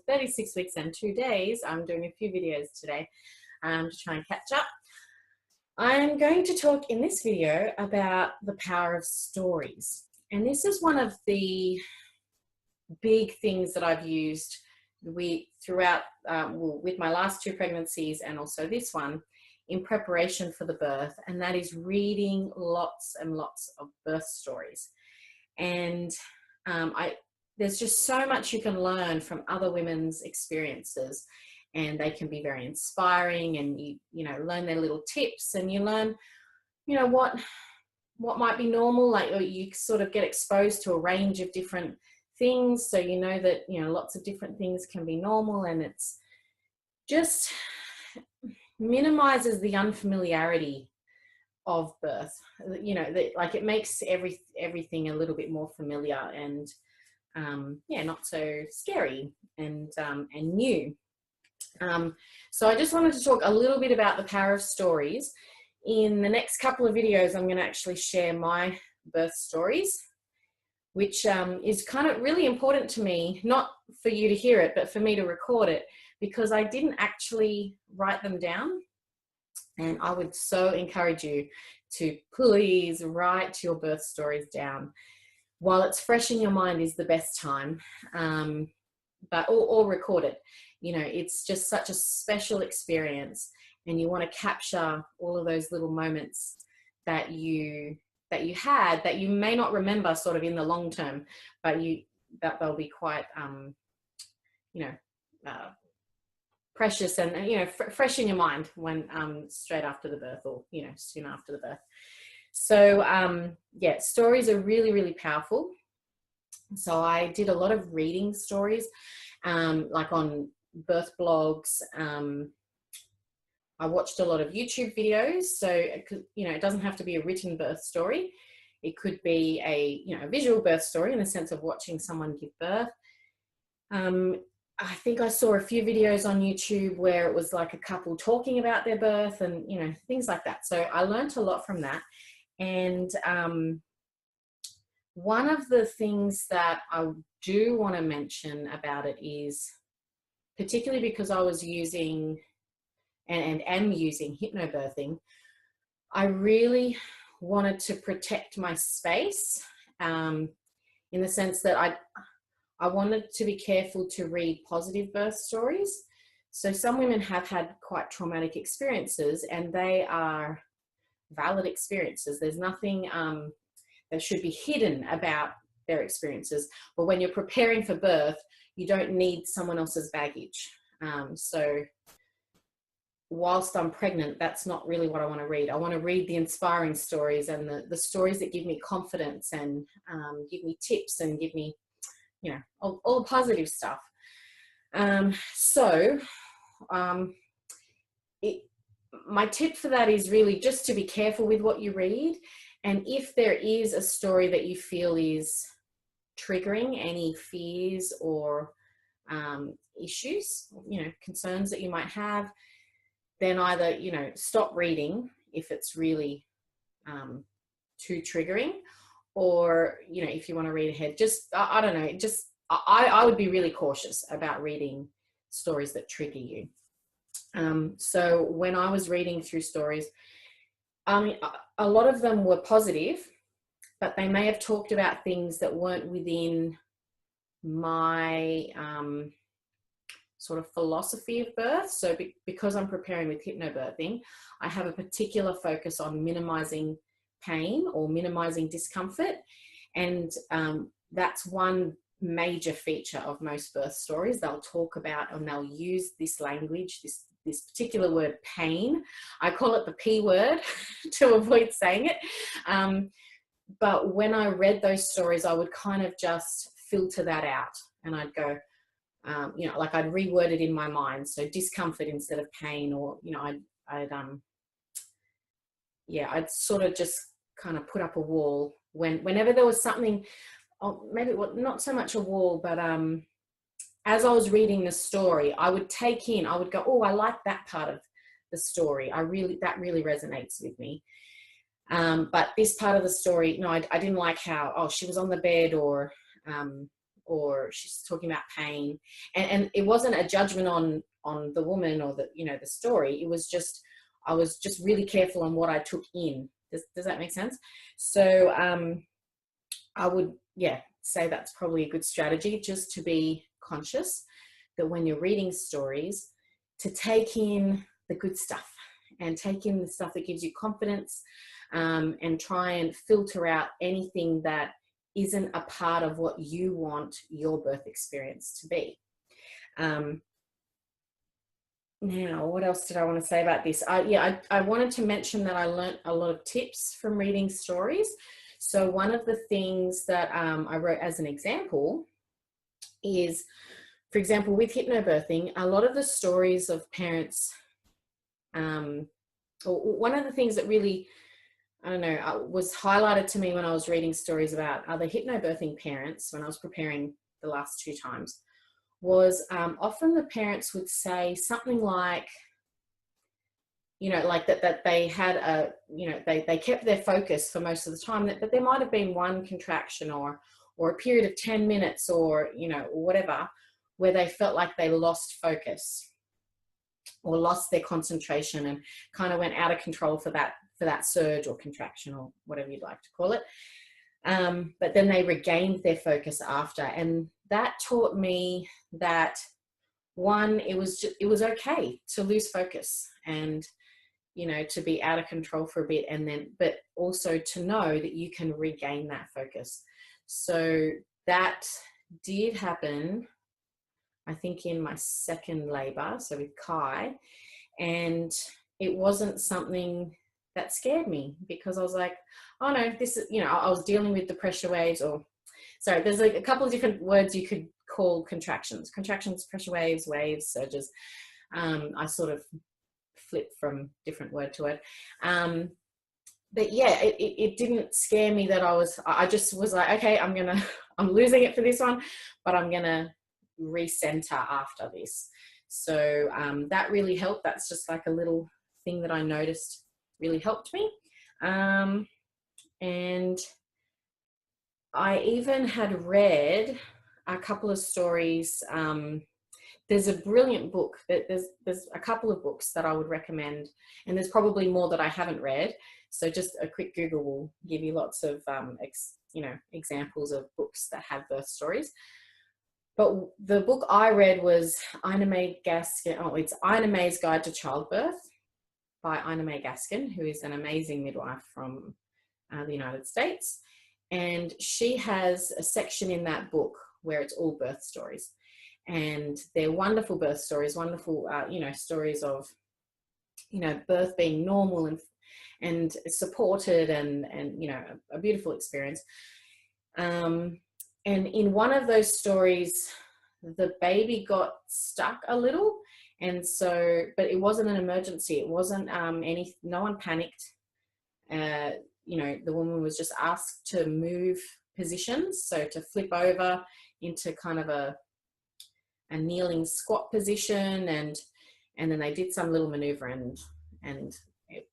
36 weeks and 2 days. I'm doing a few videos today to try and catch up. I'm going to talk in this video about the power of stories. And this is one of the big things that I've used throughout with my last 2 pregnancies and also this one in preparation for the birth, and that is reading lots and lots of birth stories. And there's just so much you can learn from other women's experiences, and they can be very inspiring, and you learn their little tips, and you learn what might be normal, like you sort of get exposed to a range of different things, so you know that lots of different things can be normal, and it's just minimizes the unfamiliarity of birth. Like it makes everything a little bit more familiar and not so scary and new. So I just wanted to talk a little bit about the power of stories. In the next couple of videos, I'm going to actually share my birth stories, which is kind of really important to me, not for you to hear it, but for me to record it, because I didn't actually write them down. And I would so encourage you to please write your birth stories down. While it's fresh in your mind is the best time, or record it. It's just such a special experience, and you want to capture all of those little moments that you had that you may not remember sort of in the long term, but they'll be quite precious and fresh in your mind when straight after the birth, or soon after the birth. So stories are really, really powerful. So I did a lot of reading stories, like on birth blogs. I watched a lot of YouTube videos. So it doesn't have to be a written birth story. It could be a visual birth story in the sense of watching someone give birth. I think I saw a few videos on YouTube where it was like a couple talking about their birth and things like that. So I learned a lot from that. And one of the things that I do want to mention about it is, particularly because I was using and am using hypnobirthing, I really wanted to protect my space in the sense that I wanted to be careful to read positive birth stories. So some women have had quite traumatic experiences, and they are valid experiences. There's nothing that should be hidden about their experiences. But when you're preparing for birth, you don't need someone else's baggage. So whilst I'm pregnant, that's not really what I want to read. I want to read the inspiring stories and the stories that give me confidence and give me tips and give me all positive stuff. My tip for that is really just to be careful with what you read. And if there is a story that you feel is triggering any fears or issues, concerns that you might have, then either, stop reading if it's really too triggering, or, if you want to read ahead, I don't know, I would be really cautious about reading stories that trigger you. So when I was reading through stories, a lot of them were positive, but they may have talked about things that weren't within my sort of philosophy of birth. So because I'm preparing with hypnobirthing, I have a particular focus on minimizing pain or minimizing discomfort. And that's one major feature of most birth stories. They'll talk about, and they'll use this language, this particular word, pain. I call it the P word to avoid saying it. But when I read those stories, I would kind of just filter that out, and I'd go, like I'd reword it in my mind. So discomfort instead of pain, or, I'd sort of just kind of put up a wall whenever there was something, maybe not so much a wall, but as I was reading the story, I would go, oh, I like that part of the story. That really resonates with me. But this part of the story, no, I didn't like how, she was on the bed, or or she's talking about pain, and it wasn't a judgment on the woman or the, you know, the story. It was just, I was just really careful on what I took in. Does that make sense? So I would, yeah, say that's probably a good strategy, just to be conscious that when you're reading stories, to take in the good stuff and take in the stuff that gives you confidence, and try and filter out anything that isn't a part of what you want your birth experience to be. Now, what else did I want to say about this? I wanted to mention that I learned a lot of tips from reading stories. So one of the things that I wrote as an example is, for example, with hypnobirthing, a lot of the stories of parents, one of the things that really, I don't know, was highlighted to me when I was reading stories about other hypnobirthing parents when I was preparing the last 2 times, was often the parents would say something like, you know, like that they had a, you know, they kept their focus for most of the time, that there might have been one contraction or a period of 10 minutes or, you know, whatever, where they felt like they lost focus or lost their concentration and kind of went out of control for that surge or contraction or whatever you'd like to call it. But then they regained their focus after. And that taught me that, one, it was okay to lose focus and, you know, to be out of control for a bit, and then, but also to know that you can regain that focus. So that did happen, I think, in my second labor, so with Kai, and it wasn't something that scared me, because I was like, oh no, this is, you know, I was dealing with the pressure waves, or sorry, there's like a couple of different words you could call contractions, pressure waves, surges. I sort of flip from different word to word. But yeah, it didn't scare me that I just was like, okay, I'm losing it for this one, but I'm gonna recenter after this. So that really helped. That's just like a little thing that I noticed really helped me. And I even had read a couple of stories. There's a brilliant book. There's a couple of books that I would recommend, and there's probably more that I haven't read. So just a quick Google will give you lots of examples of books that have birth stories. But the book I read was Ina May Gaskin. Oh, it's Ina May's Guide to Childbirth by Ina May Gaskin, who is an amazing midwife from the United States. And she has a section in that book where it's all birth stories. And they're wonderful birth stories, wonderful, stories of, you know, birth being normal and supported and you know, a beautiful experience. And in one of those stories, the baby got stuck a little. And so, but it wasn't an emergency. It wasn't no one panicked. You know, the woman was just asked to move positions. So to flip over into kind of a kneeling squat position, and then they did some little maneuver, and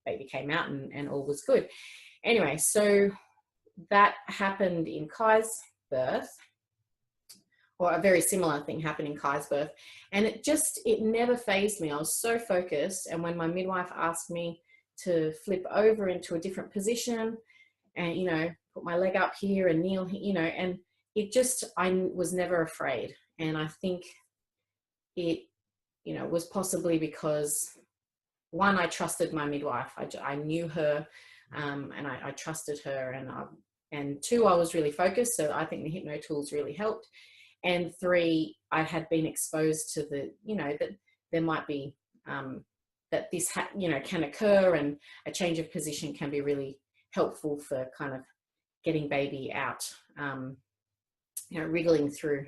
baby came out and all was good. Anyway, so that happened in Kai's birth, or a very similar thing happened in Kai's birth, and it never fazed me. I was so focused, and when my midwife asked me to flip over into a different position and, you know, put my leg up here and kneel, you know, and I was never afraid. And I think it, you know, was possibly because, one, I trusted my midwife. I knew her, and I trusted her, and two, I was really focused. So I think the hypno tools really helped. And three, I had been exposed to the, you know, that there might be, that this, you know, can occur, and a change of position can be really helpful for kind of getting baby out, you know, wriggling through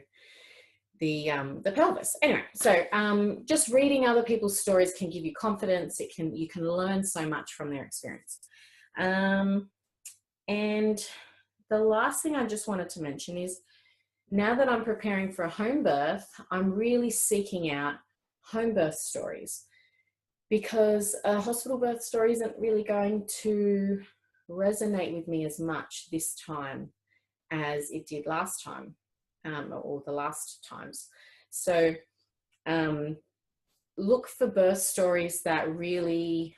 the pelvis. Anyway, so just reading other people's stories can give you confidence. You can learn so much from their experience. And the last thing I just wanted to mention is, now that I'm preparing for a home birth, I'm really seeking out home birth stories, because a hospital birth story isn't really going to resonate with me as much this time as it did last time. or the last times. So look for birth stories that really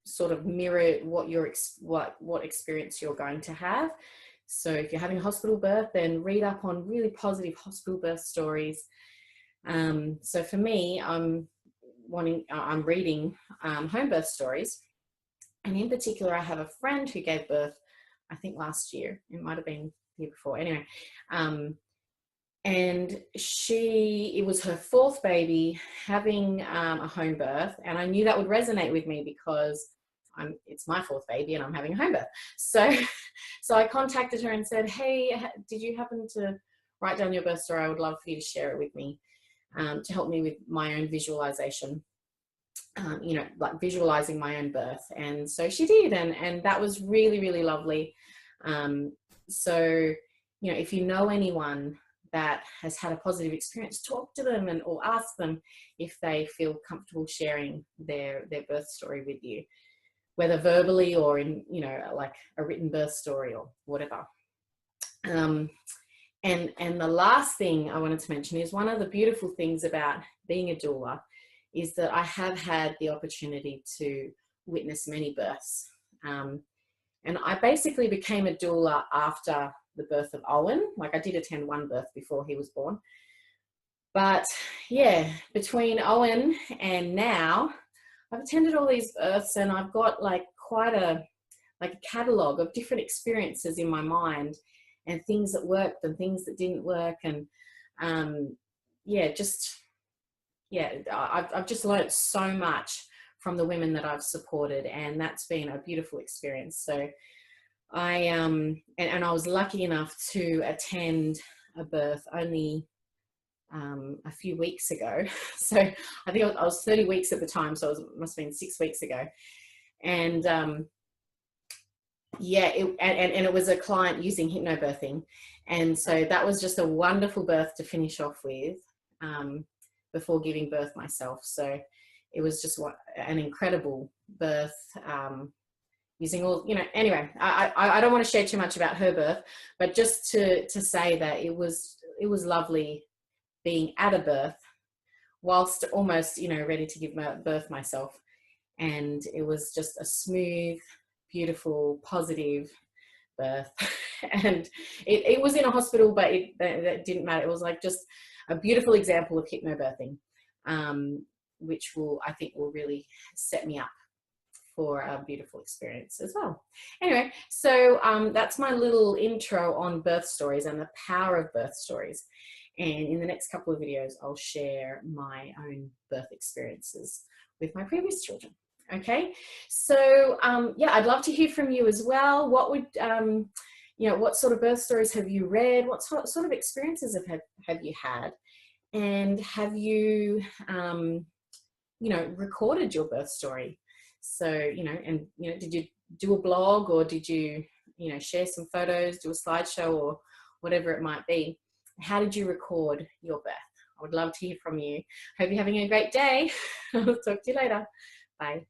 sort of mirror what what experience you're going to have. So if you're having a hospital birth, then read up on really positive hospital birth stories. So for me, I'm reading home birth stories, and in particular, I have a friend who gave birth, I think last year. It might have been the year before. Anyway, and it was her fourth baby having a home birth, and I knew that would resonate with me because it's my fourth baby and I'm having a home birth. So I contacted her and said, hey, did you happen to write down your birth story? I would love for you to share it with me, to help me with my own visualization, like visualizing my own birth. And so she did, and that was really, really lovely. So, if you know anyone that has had a positive experience, talk to them or ask them if they feel comfortable sharing their birth story with you, whether verbally or in, like a written birth story or whatever. And the last thing I wanted to mention is one of the beautiful things about being a doula is that I have had the opportunity to witness many births. And I basically became a doula after the birth of Owen. Like, I did attend one birth before he was born. But yeah, between Owen and now, I've attended all these births, and I've got like quite a catalogue of different experiences in my mind, and things that worked and things that didn't work. And I've just learned so much from the women that I've supported, and that's been a beautiful experience. So and I was lucky enough to attend a birth only a few weeks ago. So I think I was 30 weeks at the time, so it must have been 6 weeks ago. And it was a client using hypnobirthing, and so that was just a wonderful birth to finish off with, before giving birth myself. So it was just an incredible birth, using all, anyway, I don't want to share too much about her birth, but just to say that it was lovely being at a birth whilst almost, ready to give birth myself. And it was just a smooth, beautiful, positive birth. And it was in a hospital, but that didn't matter. It was like just a beautiful example of hypnobirthing, which I think will really set me up for a beautiful experience as well. Anyway, so that's my little intro on birth stories and the power of birth stories. And in the next couple of videos, I'll share my own birth experiences with my previous children. Okay, so I'd love to hear from you as well. What would what sort of birth stories have you read? What sort of experiences have you had? And have you recorded your birth story? So did you do a blog, or did you share some photos, do a slideshow, or whatever it might be? How did you record your birth? I would love to hear from you. Hope you're having a great day. I'll talk to you later. Bye.